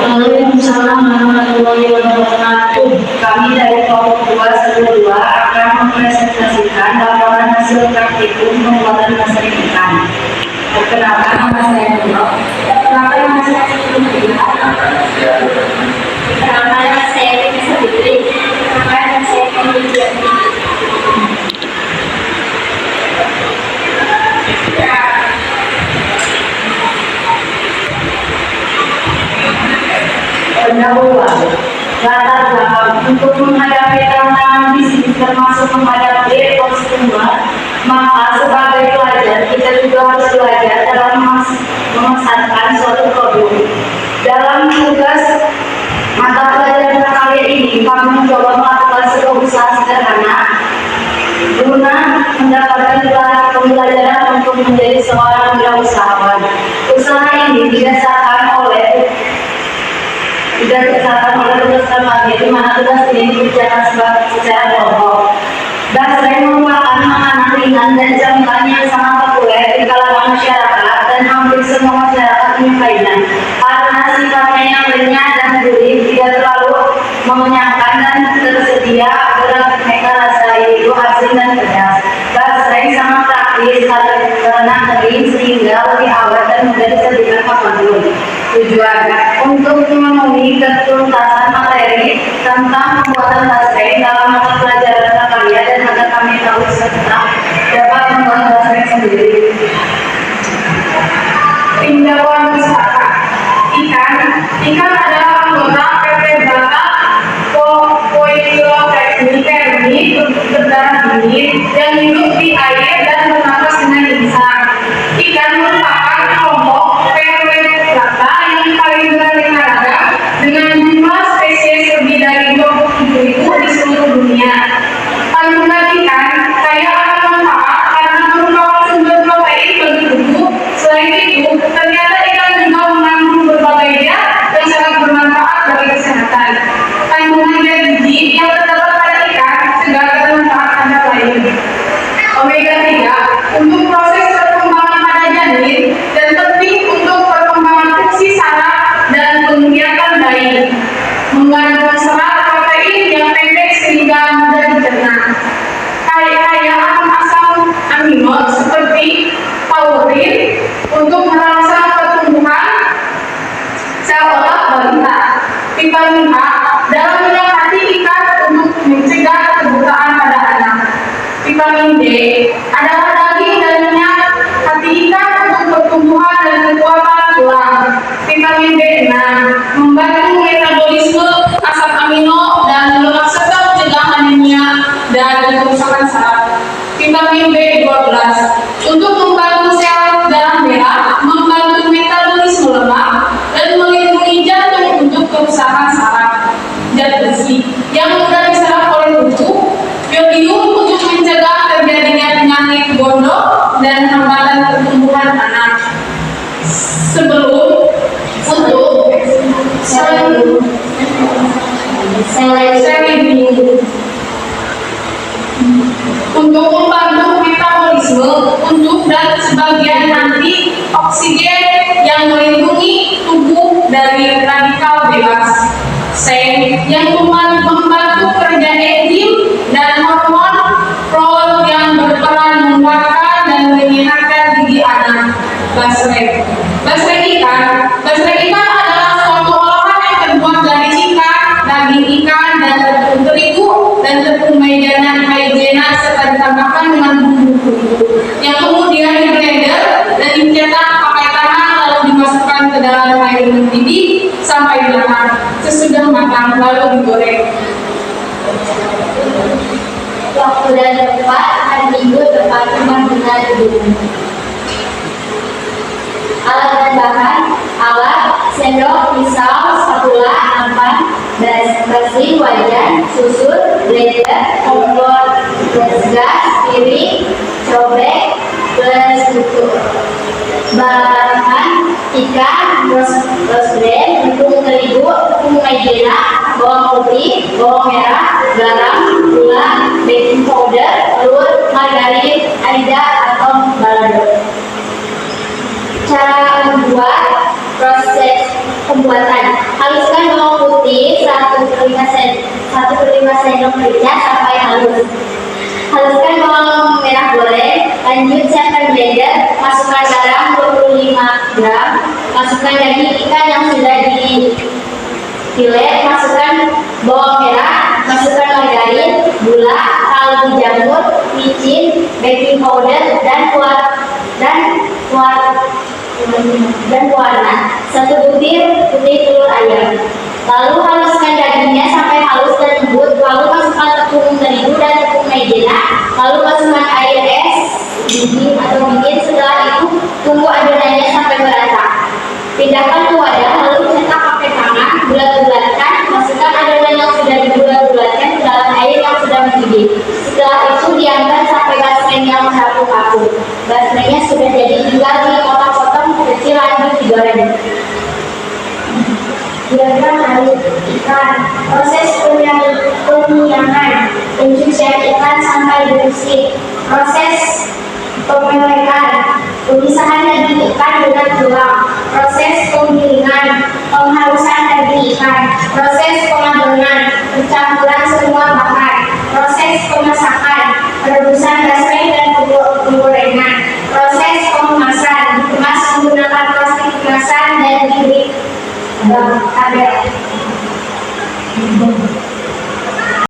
Waalaikumsalam warahmatullahi wabarakatuh. Kami dari kelompok 212 akan mempresentasikan laporan hasil praktikum pembuatan masker ikan. Perkenalkan, nama saya Nino. Perkenalkan, nama saya Fitri. Perkenalkan, nama saya Fitri. Perkenalkan, nama saya Fitri. Pendahuluan. Latar belakang untuk menghadapi tantangan bisnis termasuk menghadapi konsumer, maka sebagai pelajar kita juga harus belajar dalam memasarkan suatu produk. Dalam tugas mata pelajaran kali ini kami mencoba melakukan sebuah usaha sederhana guna mendapatkan pembelajaran untuk menjadi seorang wirausahawan. Usaha ini didasarkan oleh tugas kami, di mana tugas ini dikerjakan secara kelompok. Dan saya merupakan makanan ringan dan camilan yang sangat populer di kalangan masyarakat dan hampir semua masyarakat menyukainya karena sifatnya yang renyah dan gurih, tidak terlalu mengenyangkan dan tersedia beraneka rasa yaitu asin dan pedas. Basreng sangat praktis karena kering sehingga lebih awet dan mudah disajikan kapanpun. Tujuan untuk memenuhi ketuntasan materi tentang pembuatan basreng dalam mata pelajaran prakarya dan agar kami tahu serta dapat membuat basreng sendiri. Tindakan wisata ikan adalah anggota PT Bata Poikiloteknik untuk berdarah dingin yang hidup di air dan bernapas dengan lisan. Ikan merupakan kelompok PT Bata yang paling beraneka ragam dengan jumlah spesies lebih dari 27.000 di seluruh dunia. Kandungan ikan kaya akan manfaat karena merupakan sumber protein bagi tubuh. Selain itu, ternyata ikan juga mengandung berbagai zat yang sangat bermanfaat bagi kesehatan. Kandungan zat gizi yang terdapat pada ikan segala bermanfaat pada lain. Omega 3 untuk proses perkembangan pada janin dan penting untuk perkembangan fungsi saraf dan penglihatan bayi. Mengandung serat protein yang pendek sehingga mudah dicerna. Kaya akan asam amino seperti taurin untuk merangsang pertumbuhan sel otak balita. Vitamin A dalam minyak hati ikan untuk mencegah kebutaan pada anak. Vitamin D adalah daging dan minyak hati ikan untuk pertumbuhan dan kekuatan tulang. Vitamin B6 membantu metabolisme asam amino dan lemak serta mencegah anemia dan kerusakan saraf. Vitamin B12 untuk membantu sel darah merah, membantu metabolisme lemak dan melindungi jantung untuk kerusakan saraf. Zat besi yang mudah diserap oleh tubuh. Yodium untuk mencegah terjadinya penyakit gondok dan hambatan pertumbuhan anak. Selenium untuk membantu metabolisme untuk dan sebagian nanti oksigen yang melindungi tubuh dari radikal bebas. Seng yang membantu kerja enzim dan hormon protein yang berperan menguatkan dan menyehatkan gigi anak. Basreng ikan adalah suatu olahan yang terbuat dari ikan, daging ikan, dan tepung terigu dan tepung maizena serta ditambahkan dengan bumbu yang kemudian di-blender dan dicetak pakai tangan lalu dimasukkan ke dalam air mendidih sampai matang. Sesudah matang lalu digoreng. Waktu dan tempat hari Minggu tepat rumah dengan gedung. Alat dan bahan: alat, sendok, pisau, spatula, nampan, bersih, wajan, susu, blender, kompor, gas, piring, cobek, plus tutup. Bahan: ikan, rosbren, tepung terigu, tepung maizena, bawang putih, bawang merah, garam, gula, baking powder, telur, margarin, aida atau balado. Cara membuat proses pembuatan. Haluskan bawang putih 1,5 sendok merica sampai halus. Haluskan bawang merah goreng, lanjut siapkan blender, masukkan garam 25 gram, masukkan daging ikan yang sudah difilet, masukkan bawang merah, masukkan margarin, gula, kaldu jamur, micin, baking powder, dan warna, 1 butir putih telur ayam. Lalu haluskan dagingnya sampai halus dan lembut, lalu masukkan tepung terigu dan tepung maizena, lalu masukkan air es dingin. Setelah itu tunggu adonannya sampai merata. Pindahkan ke wadah, lalu cetak pakai tangan, bulat-bulatkan, masukkan adonan yang sudah dibulat-bulatkan ke dalam air yang sudah mendidih. Setelah itu diamkan sampai basrengnya merapu-rapu. Basrengnya sudah jadi, tinggal dipotong-potong kecil, lanjut digoreng. Diagram air ikan. Proses penyiangan, pencucian ikan sampai bersih. Proses pemelekan, pemisahan daging ikan dengan tulang. Proses penggilingan, penghalusan daging ikan. Proses pengadonan, pencampuran semua bahan. Proses pemasakan.